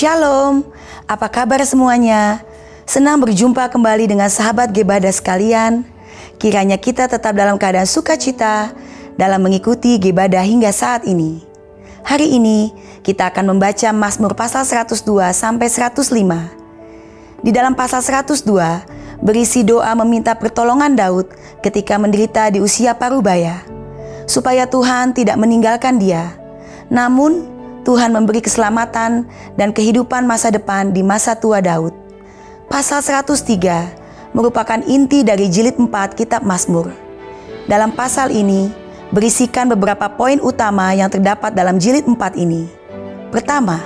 Shalom, apa kabar semuanya? Senang berjumpa kembali dengan sahabat Gebada sekalian. Kiranya kita tetap dalam keadaan sukacita dalam mengikuti Gebada hingga saat ini. Hari ini kita akan membaca Mazmur pasal 102 sampai 105. Di dalam pasal 102 berisi doa meminta pertolongan Daud ketika menderita di usia parubaya, supaya Tuhan tidak meninggalkan dia. Namun Tuhan memberi keselamatan dan kehidupan masa depan di masa tua Daud. Pasal 103 merupakan inti dari jilid 4 kitab Mazmur. Dalam pasal ini berisikan beberapa poin utama yang terdapat dalam jilid 4 ini. Pertama,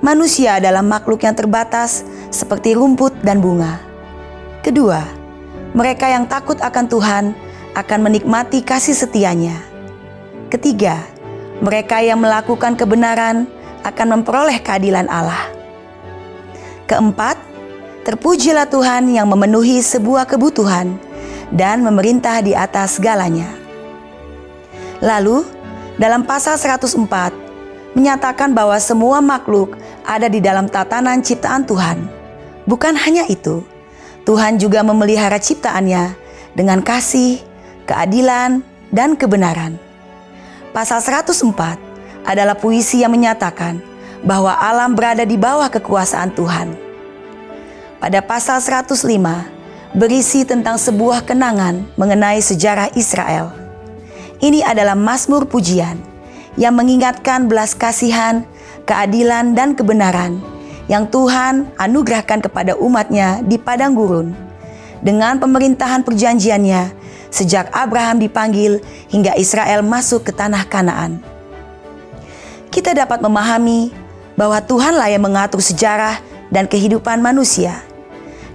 manusia adalah makhluk yang terbatas seperti rumput dan bunga. Kedua, mereka yang takut akan Tuhan akan menikmati kasih setianya. Ketiga, mereka yang melakukan kebenaran akan memperoleh keadilan Allah. Keempat, terpujilah Tuhan yang memenuhi sebuah kebutuhan dan memerintah di atas segalanya. Lalu, dalam pasal 104, menyatakan bahwa semua makhluk ada di dalam tatanan ciptaan Tuhan. Bukan hanya itu, Tuhan juga memelihara ciptaannya dengan kasih, keadilan, dan kebenaran. Pasal 104 adalah puisi yang menyatakan bahwa alam berada di bawah kekuasaan Tuhan. Pada pasal 105 berisi tentang sebuah kenangan mengenai sejarah Israel. Ini adalah mazmur pujian yang mengingatkan belas kasihan, keadilan, dan kebenaran yang Tuhan anugerahkan kepada umatnya di padang gurun dengan pemerintahan perjanjiannya sejak Abraham dipanggil hingga Israel masuk ke tanah Kanaan. Kita dapat memahami bahwa Tuhanlah yang mengatur sejarah dan kehidupan manusia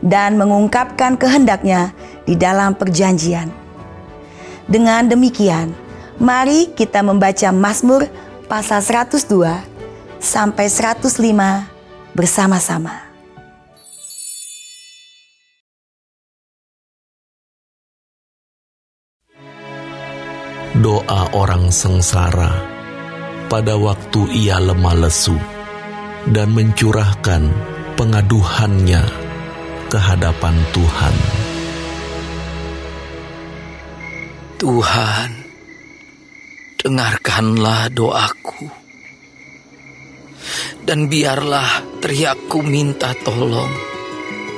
dan mengungkapkan kehendaknya di dalam perjanjian. Dengan demikian, mari kita membaca Mazmur pasal 102 sampai 105 bersama-sama. Doa orang sengsara pada waktu ia lemah lesu dan mencurahkan pengaduhannya ke hadapan Tuhan. Tuhan, dengarkanlah doaku, dan biarlah teriakku minta tolong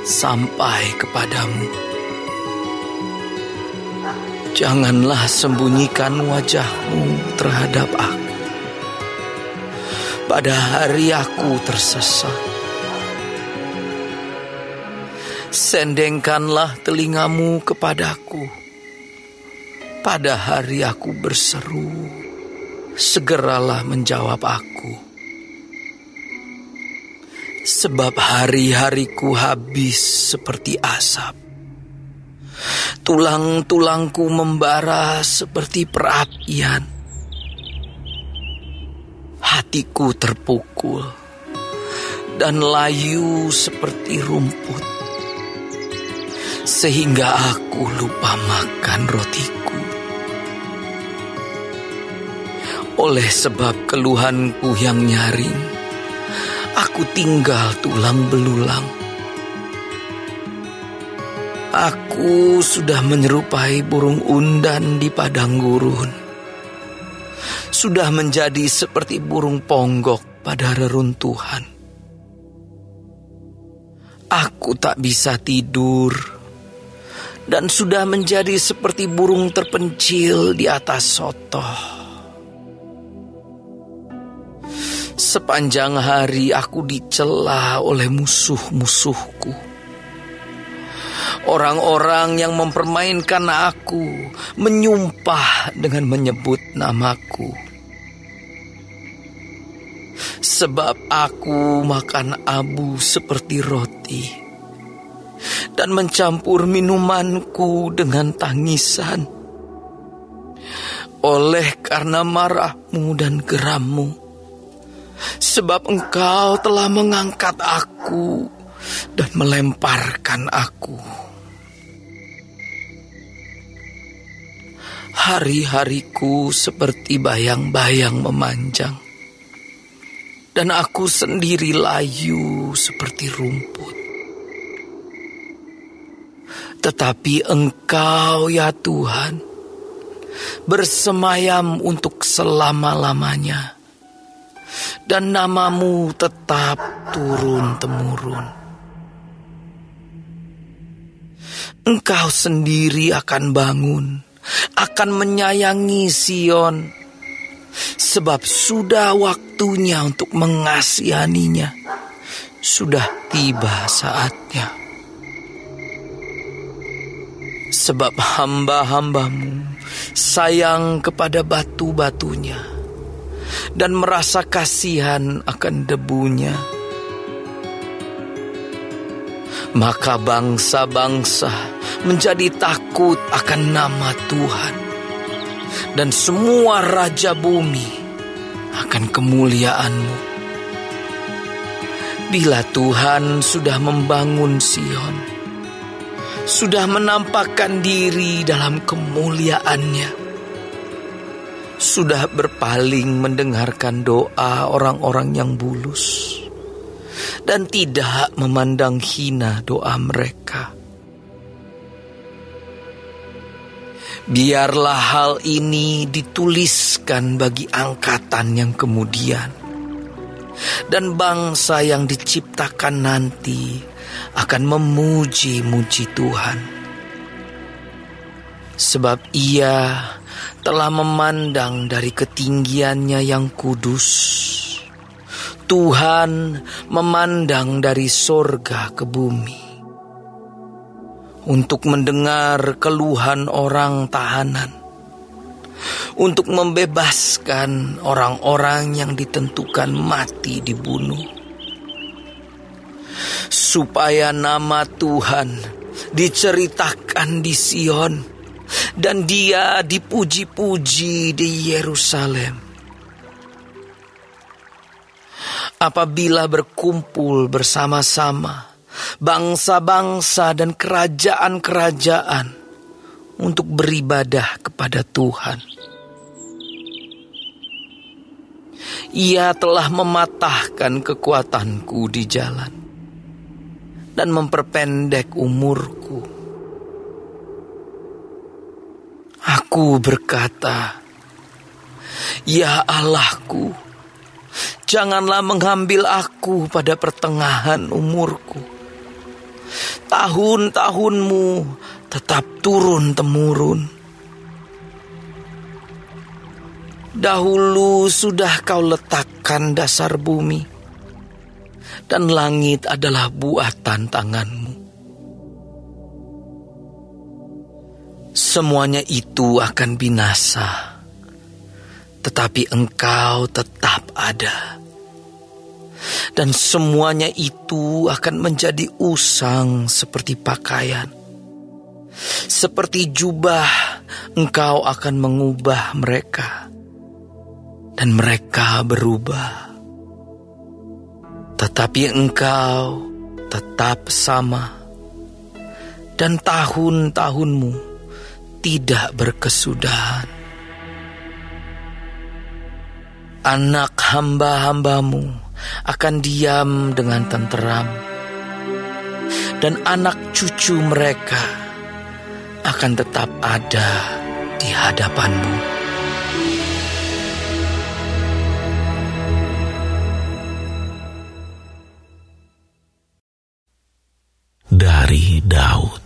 sampai kepadamu. Janganlah sembunyikan wajah-Mu terhadap aku pada hari aku tersesat. Sendengkanlah telinga-Mu kepadaku pada hari aku berseru, segeralah menjawab aku. Sebab hari-hariku habis seperti asap, tulang-tulangku membara seperti perapian. Hatiku terpukul dan layu seperti rumput, sehingga aku lupa makan rotiku. Oleh sebab keluhanku yang nyaring, aku tinggal tulang belulang. Aku sudah menyerupai burung undan di padang gurun, sudah menjadi seperti burung ponggok pada reruntuhan. Aku tak bisa tidur, dan sudah menjadi seperti burung terpencil di atas sotoh. Sepanjang hari aku dicela oleh musuh-musuhku. Orang-orang yang mempermainkan aku menyumpah dengan menyebut namaku. Sebab aku makan abu seperti roti dan mencampur minumanku dengan tangisan. Oleh karena marah-Mu dan geram-Mu, sebab Engkau telah mengangkat aku dan melemparkan aku. Hari-hariku seperti bayang-bayang memanjang. dan aku sendiri layu seperti rumput. Tetapi Engkau ya Tuhan bersemayam untuk selama-lamanya, dan nama-Mu tetap turun-temurun. Engkau sendiri akan bangun, akan menyayangi Sion, sebab sudah waktunya untuk mengasihaninya, sudah tiba saatnya. Sebab hamba-hamba-Mu sayang kepada batu-batunya dan merasa kasihan akan debunya. Maka bangsa-bangsa menjadi takut akan nama Tuhan, dan semua raja bumi akan kemuliaan-Mu. Bila Tuhan sudah membangun Sion, sudah menampakkan diri dalam kemuliaan-Nya, sudah berpaling mendengarkan doa orang-orang yang bulus, dan tidak memandang hina doa mereka. Biarlah hal ini dituliskan bagi angkatan yang kemudian, dan bangsa yang diciptakan nanti akan memuji-muji Tuhan. Sebab Ia telah memandang dari ketinggiannya yang kudus. Tuhan memandang dari sorga ke bumi, untuk mendengar keluhan orang tahanan, untuk membebaskan orang-orang yang ditentukan mati dibunuh, supaya nama Tuhan diceritakan di Sion, dan Dia dipuji-puji di Yerusalem. Apabila berkumpul bersama-sama bangsa-bangsa dan kerajaan-kerajaan untuk beribadah kepada Tuhan, Ia telah mematahkan kekuatanku di jalan dan memperpendek umurku. Aku berkata, "Ya Allahku, janganlah mengambil aku pada pertengahan umurku. Tahun-tahun-Mu tetap turun-temurun. Dahulu sudah Kau letakkan dasar bumi, dan langit adalah buatan tangan-Mu. Semuanya itu akan binasa, tetapi Engkau tetap ada. Dan semuanya itu akan menjadi usang seperti pakaian. Seperti jubah, Engkau akan mengubah mereka, dan mereka berubah. Tetapi Engkau tetap sama, dan tahun-tahun-Mu tidak berkesudahan. Anak hamba-hamba-Mu akan diam dengan tenteram, dan anak cucu mereka akan tetap ada di hadapan-Mu." Dari Daud.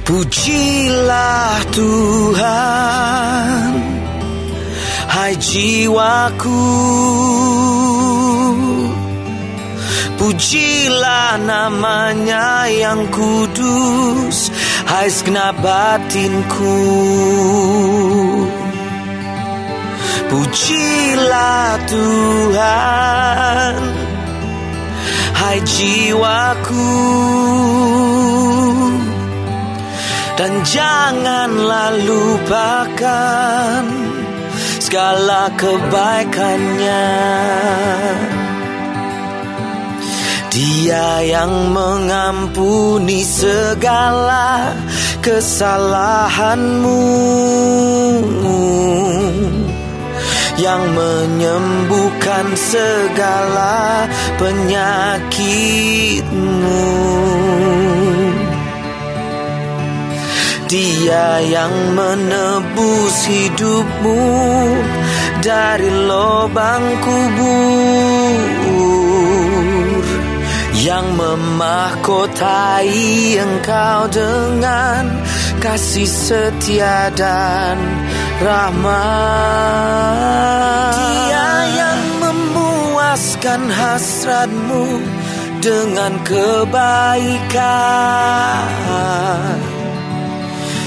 Pujilah Tuhan, hai jiwaku. Pujilah nama-Nya yang kudus, hai segenap batinku. Pujilah Tuhan, hai jiwaku. Dan janganlah lupakan segala kebaikan-Nya. Dia yang mengampuni segala kesalahan-mu. yang menyembuhkan segala penyakitmu. Dia yang menebus hidupmu dari lubang kubur, yang memahkotai engkau dengan kasih setia dan rahmat. Dia yang memuaskan hasratmu dengan kebaikan,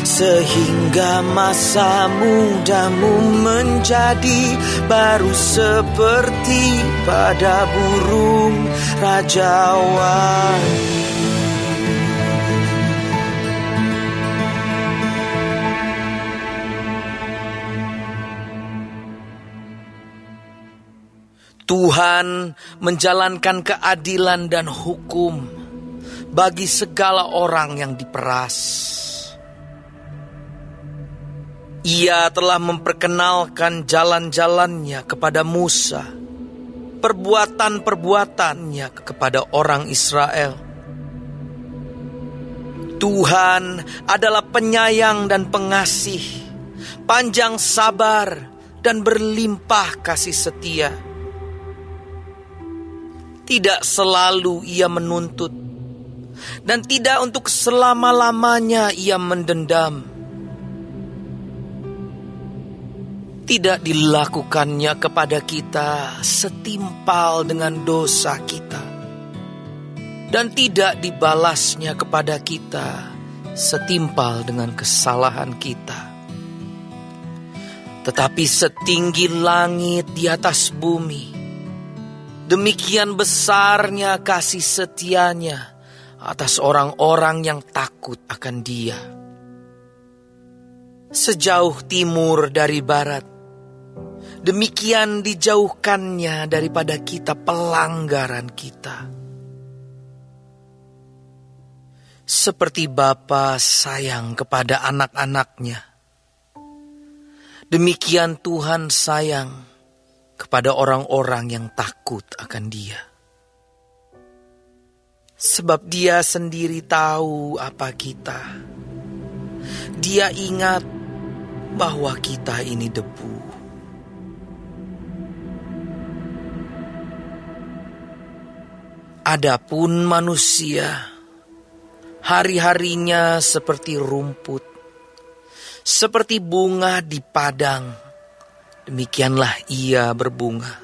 sehingga masa mudamu menjadi baru seperti pada burung rajawan. Tuhan menjalankan keadilan dan hukum bagi segala orang yang diperas. Ia telah memperkenalkan jalan-jalannya kepada Musa, perbuatan-perbuatannya kepada orang Israel. Tuhan adalah penyayang dan pengasih, panjang sabar dan berlimpah kasih setia. Tidak selalu ia menuntut, dan tidak untuk selama-lamanya ia mendendam. Tidak dilakukannya kepada kita setimpal dengan dosa kita, dan tidak dibalasnya kepada kita setimpal dengan kesalahan kita. Tetapi setinggi langit di atas bumi, demikian besarnya kasih setianya atas orang-orang yang takut akan Dia. Sejauh timur dari barat, demikian dijauhkannya daripada kita pelanggaran kita. Seperti Bapa sayang kepada anak-anaknya, demikian Tuhan sayang kepada orang-orang yang takut akan Dia. Sebab Dia sendiri tahu apa kita. Dia ingat bahwa kita ini debu. Adapun manusia, hari-harinya seperti rumput, seperti bunga di padang. Demikianlah ia berbunga.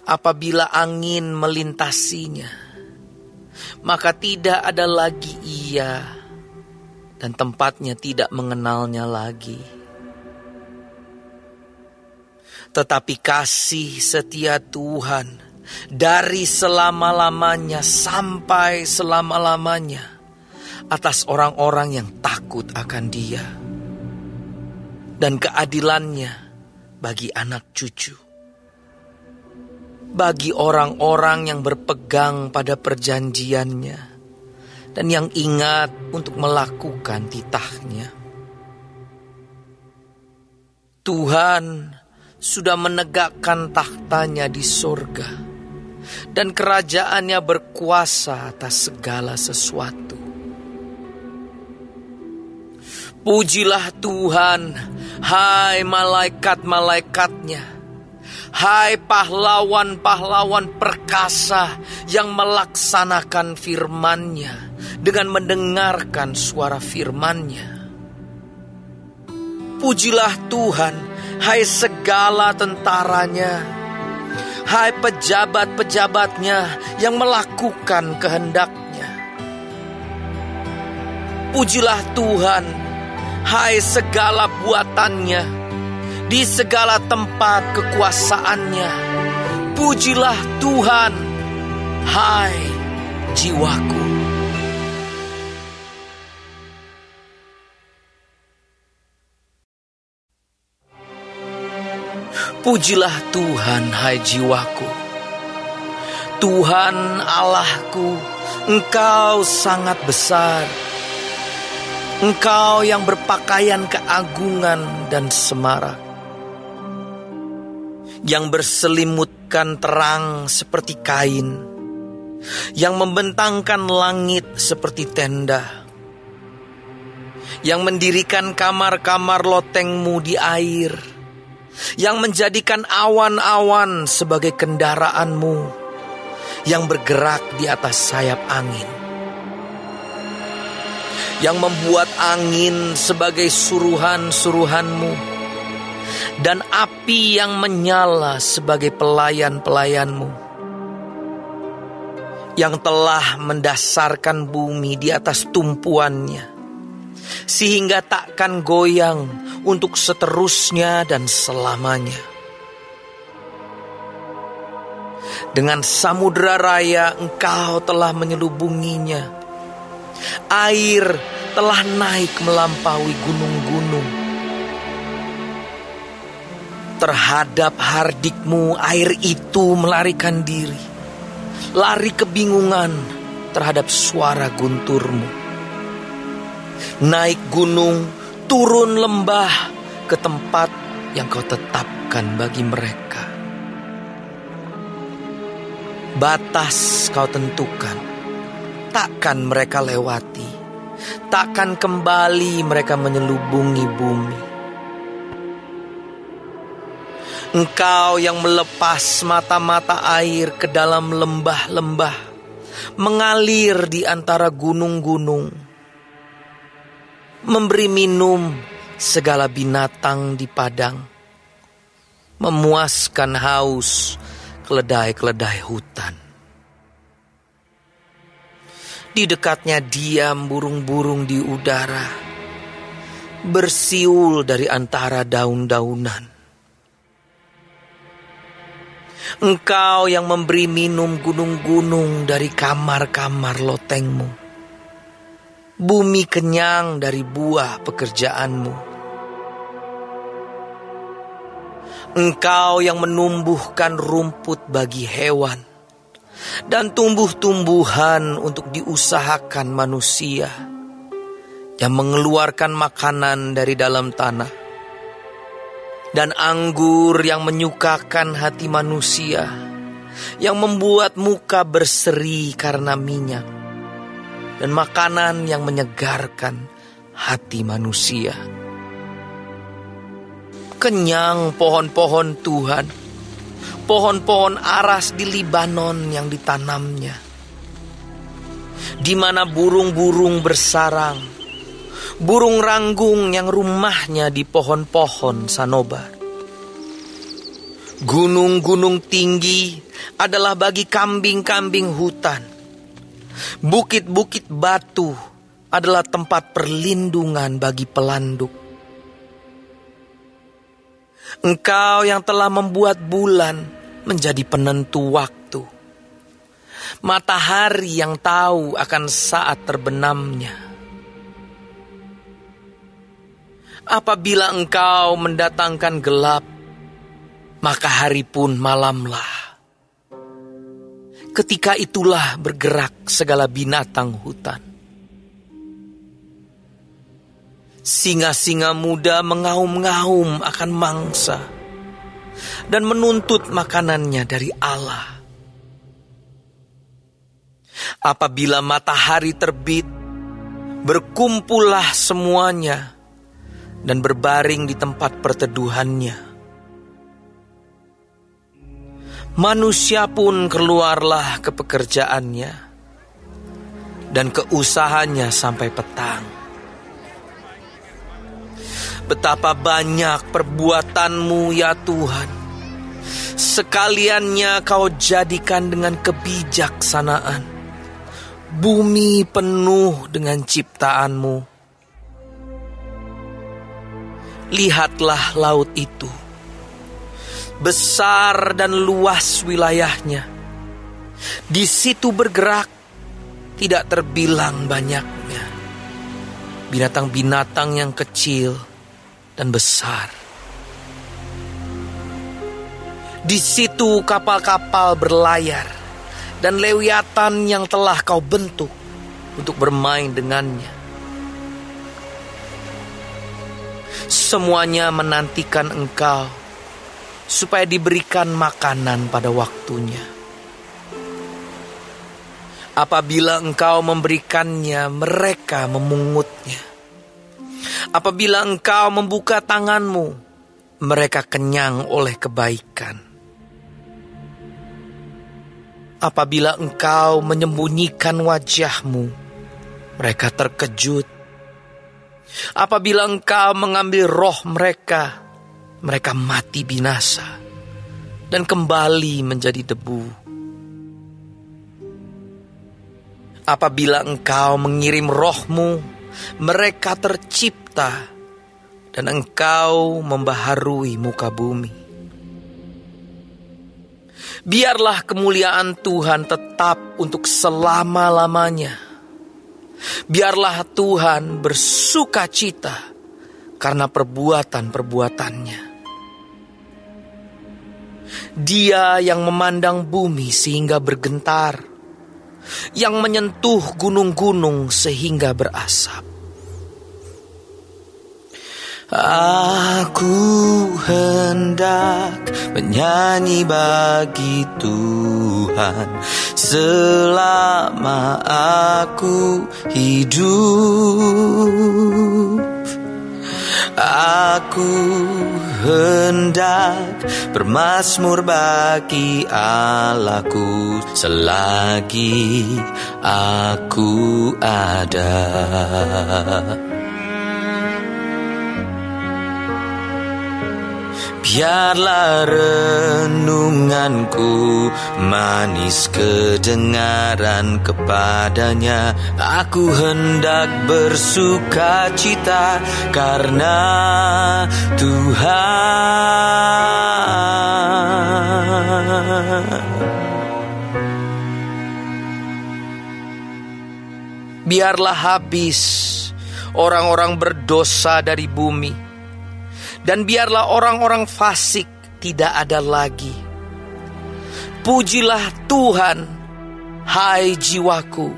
Apabila angin melintasinya, maka tidak ada lagi ia, dan tempatnya tidak mengenalnya lagi. Tetapi kasih setia Tuhan dari selama-lamanya sampai selama-lamanya atas orang-orang yang takut akan Dia, dan keadilannya bagi anak cucu, bagi orang-orang yang berpegang pada perjanjiannya dan yang ingat untuk melakukan titahnya. Tuhan sudah menegakkan tahtanya di sorga, dan kerajaannya berkuasa atas segala sesuatu. Pujilah Tuhan, hai malaikat-malaikatnya, hai pahlawan-pahlawan perkasa yang melaksanakan firman-Nya dengan mendengarkan suara firman-Nya. Pujilah Tuhan, hai segala tentaranya, hai pejabat-pejabatnya yang melakukan kehendak-Nya. Pujilah Tuhan, hai segala buatannya, di segala tempat kekuasaannya. Pujilah Tuhan, hai jiwaku. Pujilah Tuhan, hai jiwaku. Tuhan Allahku, Engkau sangat besar. Engkau yang berpakaian keagungan dan semarak. yang berselimutkan terang seperti kain, yang membentangkan langit seperti tenda, yang mendirikan kamar-kamar lotengmu di air, yang menjadikan awan-awan sebagai kendaraanmu, yang bergerak di atas sayap angin, yang membuat angin sebagai suruhan-suruhanmu, dan api yang menyala sebagai pelayan-pelayanmu, yang telah mendasarkan bumi di atas tumpuannya, sehingga takkan goyang untuk seterusnya dan selamanya. Dengan samudera raya engkau telah menyelubunginya. Air telah naik melampaui gunung-gunung. Terhadap hardikmu air itu melarikan diri, lari kebingungan terhadap suara gunturmu. Naik gunung, turun lembah ke tempat yang kau tetapkan bagi mereka. Batas kau tentukan, takkan mereka lewati, takkan kembali mereka menyelubungi bumi. Engkau yang melepas mata-mata air ke dalam lembah-lembah, mengalir di antara gunung-gunung, memberi minum segala binatang di padang, memuaskan haus keledai-keledai hutan. Di dekatnya diam burung-burung di udara, bersiul dari antara daun-daunan. Engkau yang memberi minum gunung-gunung dari kamar-kamar lotengmu. Bumi kenyang dari buah pekerjaanmu. Engkau yang menumbuhkan rumput bagi hewan dan tumbuh-tumbuhan untuk diusahakan manusia, yang mengeluarkan makanan dari dalam tanah, dan anggur yang menyukakan hati manusia, yang membuat muka berseri karena minyak, dan makanan yang menyegarkan hati manusia. Kenyang pohon-pohon Tuhan, pohon-pohon aras di Libanon yang ditanamnya, di mana burung-burung bersarang, burung ranggung yang rumahnya di pohon-pohon sanobar. Gunung-gunung tinggi adalah bagi kambing-kambing hutan. Bukit-bukit batu adalah tempat perlindungan bagi pelanduk. Engkau yang telah membuat bulan menjadi penentu waktu, matahari yang tahu akan saat terbenamnya. Apabila engkau mendatangkan gelap, maka hari pun malamlah. Ketika itulah bergerak segala binatang hutan. Singa-singa muda mengaum-ngaum akan mangsa dan menuntut makanannya dari Allah. Apabila matahari terbit, berkumpullah semuanya dan berbaring di tempat perteduhannya. Manusia pun keluarlah ke pekerjaannya dan ke usahanya sampai petang. Betapa banyak perbuatanmu ya Tuhan, sekaliannya kau jadikan dengan kebijaksanaan. Bumi penuh dengan ciptaanmu. Lihatlah laut itu, besar dan luas wilayahnya. Di situ bergerak, tidak terbilang banyaknya binatang-binatang yang kecil dan besar. Di situ kapal-kapal berlayar dan lewiatan yang telah kau bentuk untuk bermain dengannya. Semuanya menantikan engkau, supaya diberikan makanan pada waktunya. Apabila engkau memberikannya, mereka memungutnya. Apabila engkau membuka tanganmu, mereka kenyang oleh kebaikan. Apabila engkau menyembunyikan wajahmu, mereka terkejut. Apabila engkau mengambil roh mereka, mereka mati binasa dan kembali menjadi debu. Apabila engkau mengirim rohmu, mereka tercipta dan engkau membaharui muka bumi. Biarlah kemuliaan Tuhan tetap untuk selama-lamanya. Biarlah Tuhan bersuka cita karena perbuatan-perbuatannya. Dia yang memandang bumi sehingga bergentar, yang menyentuh gunung-gunung sehingga berasap. Aku hendak menyanyi bagi Tuhan selama aku hidup. Aku hendak bermazmur bagi Allahku selagi aku ada. Biarlah renunganku manis kedengaran kepadanya. Aku hendak bersuka cita karena Tuhan. Biarlah habis orang-orang berdosa dari bumi, dan biarlah orang-orang fasik tidak ada lagi. Pujilah Tuhan, hai jiwaku.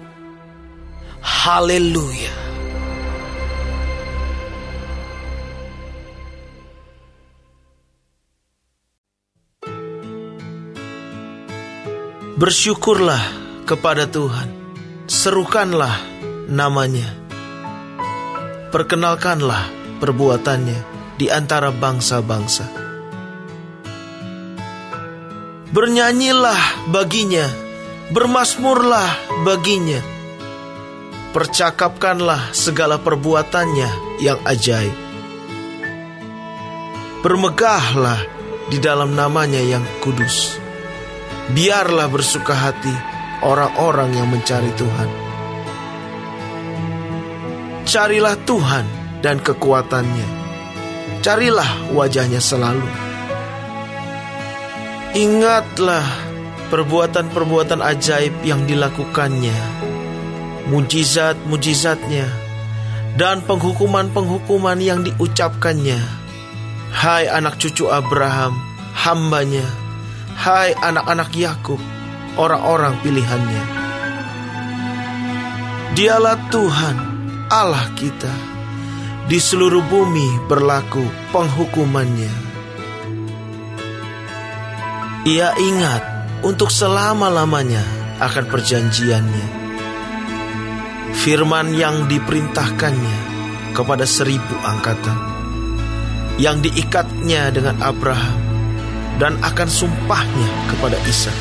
Haleluya. Bersyukurlah kepada Tuhan, serukanlah namanya, perkenalkanlah perbuatannya di antara bangsa-bangsa. Bernyanyilah baginya, bermazmurlah baginya, percakapkanlah segala perbuatannya yang ajaib. Bermegahlah di dalam namanya yang kudus. Biarlah bersuka hati orang-orang yang mencari Tuhan. Carilah Tuhan dan kekuatannya. Carilah wajahnya selalu. Ingatlah perbuatan-perbuatan ajaib yang dilakukannya, mujizat-mujizatnya, dan penghukuman-penghukuman yang diucapkannya. Hai anak cucu Abraham, hambanya. Hai anak-anak Yakub, orang-orang pilihannya. Dialah Tuhan, Allah kita. Di seluruh bumi berlaku penghukumannya. Ia ingat untuk selama-lamanya akan perjanjiannya, firman yang diperintahkannya kepada 1000 angkatan, yang diikatnya dengan Abraham, dan akan sumpahnya kepada Ishak.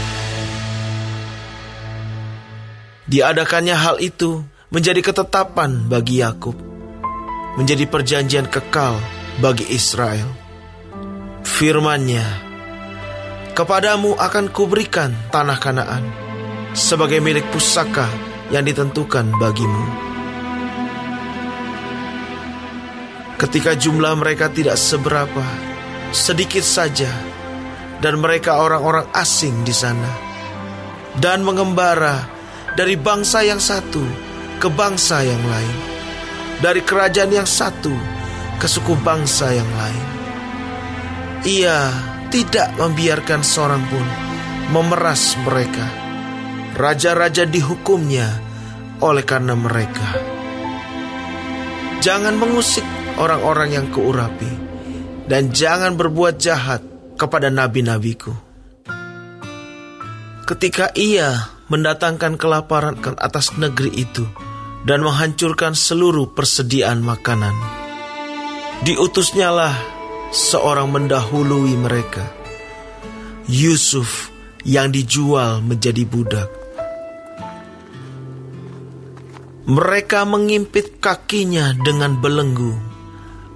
Diadakannya hal itu menjadi ketetapan bagi Yakub, menjadi perjanjian kekal bagi Israel. Firman-Nya, kepadamu akan kuberikan tanah Kanaan sebagai milik pusaka yang ditentukan bagimu. Ketika jumlah mereka tidak seberapa, sedikit saja, dan mereka orang-orang asing di sana, dan mengembara dari bangsa yang satu ke bangsa yang lain, dari kerajaan yang satu ke suku bangsa yang lain. Ia tidak membiarkan seorang pun memeras mereka. Raja-raja dihukumnya oleh karena mereka. Jangan mengusik orang-orang yang kuurapi, dan jangan berbuat jahat kepada nabi-nabiku. Ketika Ia mendatangkan kelaparan ke atas negeri itu dan menghancurkan seluruh persediaan makanan, diutusnyalah seorang mendahului mereka, Yusuf yang dijual menjadi budak. Mereka mengimpit kakinya dengan belenggu,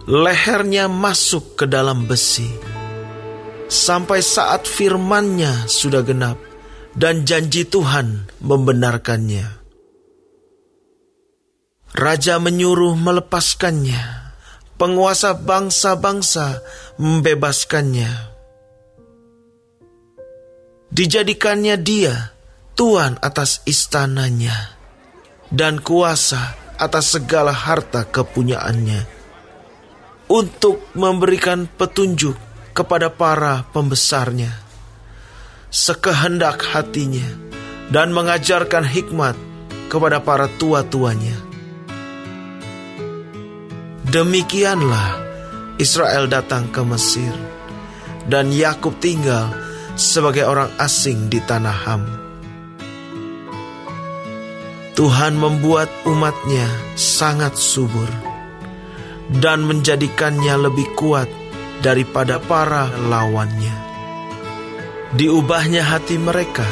lehernya masuk ke dalam besi, sampai saat firman-Nya sudah genap dan janji Tuhan membenarkannya. Raja menyuruh melepaskannya, penguasa bangsa-bangsa membebaskannya. Dijadikannya Dia tuan atas istananya dan kuasa atas segala harta kepunyaannya, untuk memberikan petunjuk kepada para pembesarnya sekehendak hatinya, dan mengajarkan hikmat kepada para tua-tuanya. Demikianlah Israel datang ke Mesir, dan Yakub tinggal sebagai orang asing di tanah Ham. Tuhan membuat umat-Nya sangat subur dan menjadikannya lebih kuat daripada para lawannya. Diubahnya hati mereka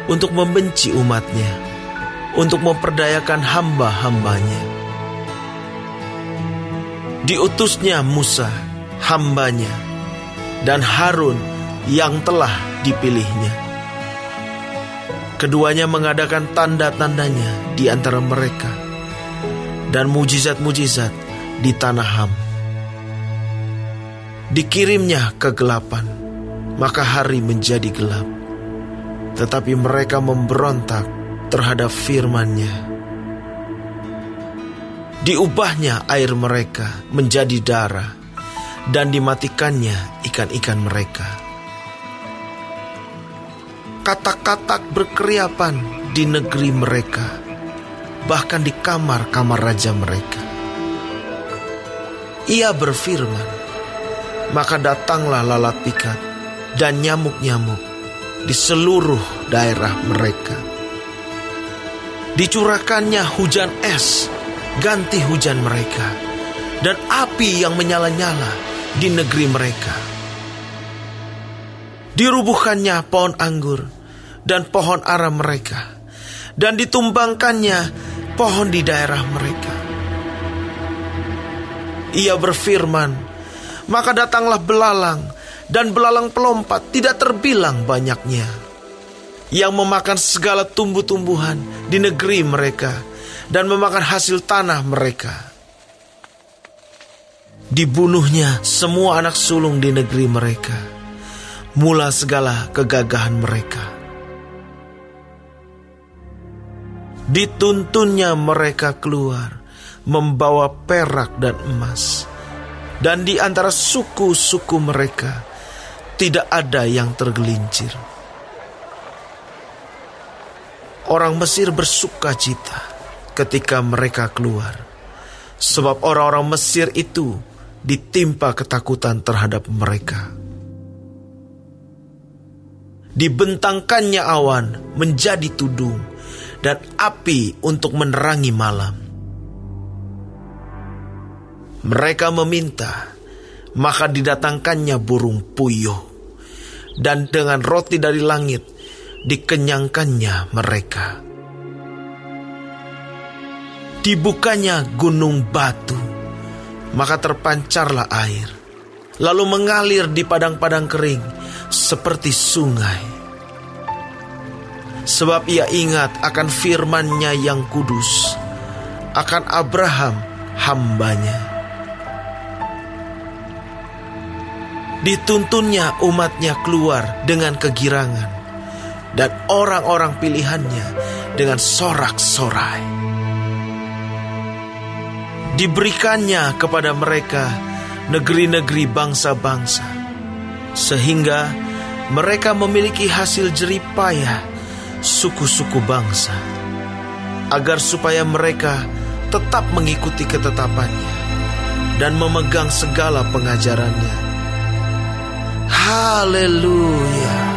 untuk membenci umat-Nya, untuk memperdayakan hamba-hambanya. Diutusnya Musa, hambanya, dan Harun yang telah dipilihnya. Keduanya mengadakan tanda-tandanya di antara mereka dan mujizat-mujizat di tanah Ham. Dikirimnya kegelapan, maka hari menjadi gelap. Tetapi mereka memberontak terhadap firman-Nya. Diubahnya air mereka menjadi darah, dan dimatikannya ikan-ikan mereka. Katak-katak berkeriapan di negeri mereka, bahkan di kamar-kamar raja mereka. Ia berfirman, maka datanglah lalat pikat dan nyamuk-nyamuk di seluruh daerah mereka. Dicurahkannya hujan es ganti hujan mereka, dan api yang menyala-nyala di negeri mereka. Dirubuhkannya pohon anggur dan pohon ara mereka, dan ditumbangkannya pohon di daerah mereka. Ia berfirman, maka datanglah belalang, dan belalang pelompat tidak terbilang banyaknya, yang memakan segala tumbuh-tumbuhan di negeri mereka, dan memakan hasil tanah mereka. Dibunuhnya semua anak sulung di negeri mereka, mula segala kegagahan mereka. Dituntunnya mereka keluar, membawa perak dan emas, dan di antara suku-suku mereka tidak ada yang tergelincir. Orang Mesir bersuka cita ketika mereka keluar, sebab orang-orang Mesir itu ditimpa ketakutan terhadap mereka. Dibentangkannya awan menjadi tudung, dan api untuk menerangi malam. Mereka meminta, maka didatangkannya burung puyuh, dan dengan roti dari langit dikenyangkannya mereka. Dibukanya gunung batu, maka terpancarlah air, lalu mengalir di padang-padang kering seperti sungai. Sebab ia ingat akan firman-Nya yang kudus, akan Abraham hambanya. Dituntunnya umat-Nya keluar dengan kegirangan, dan orang-orang pilihan-Nya dengan sorak-sorai. Diberikannya kepada mereka negeri-negeri bangsa-bangsa, sehingga mereka memiliki hasil jerih payah suku-suku bangsa, agar supaya mereka tetap mengikuti ketetapannya dan memegang segala pengajarannya. Haleluya.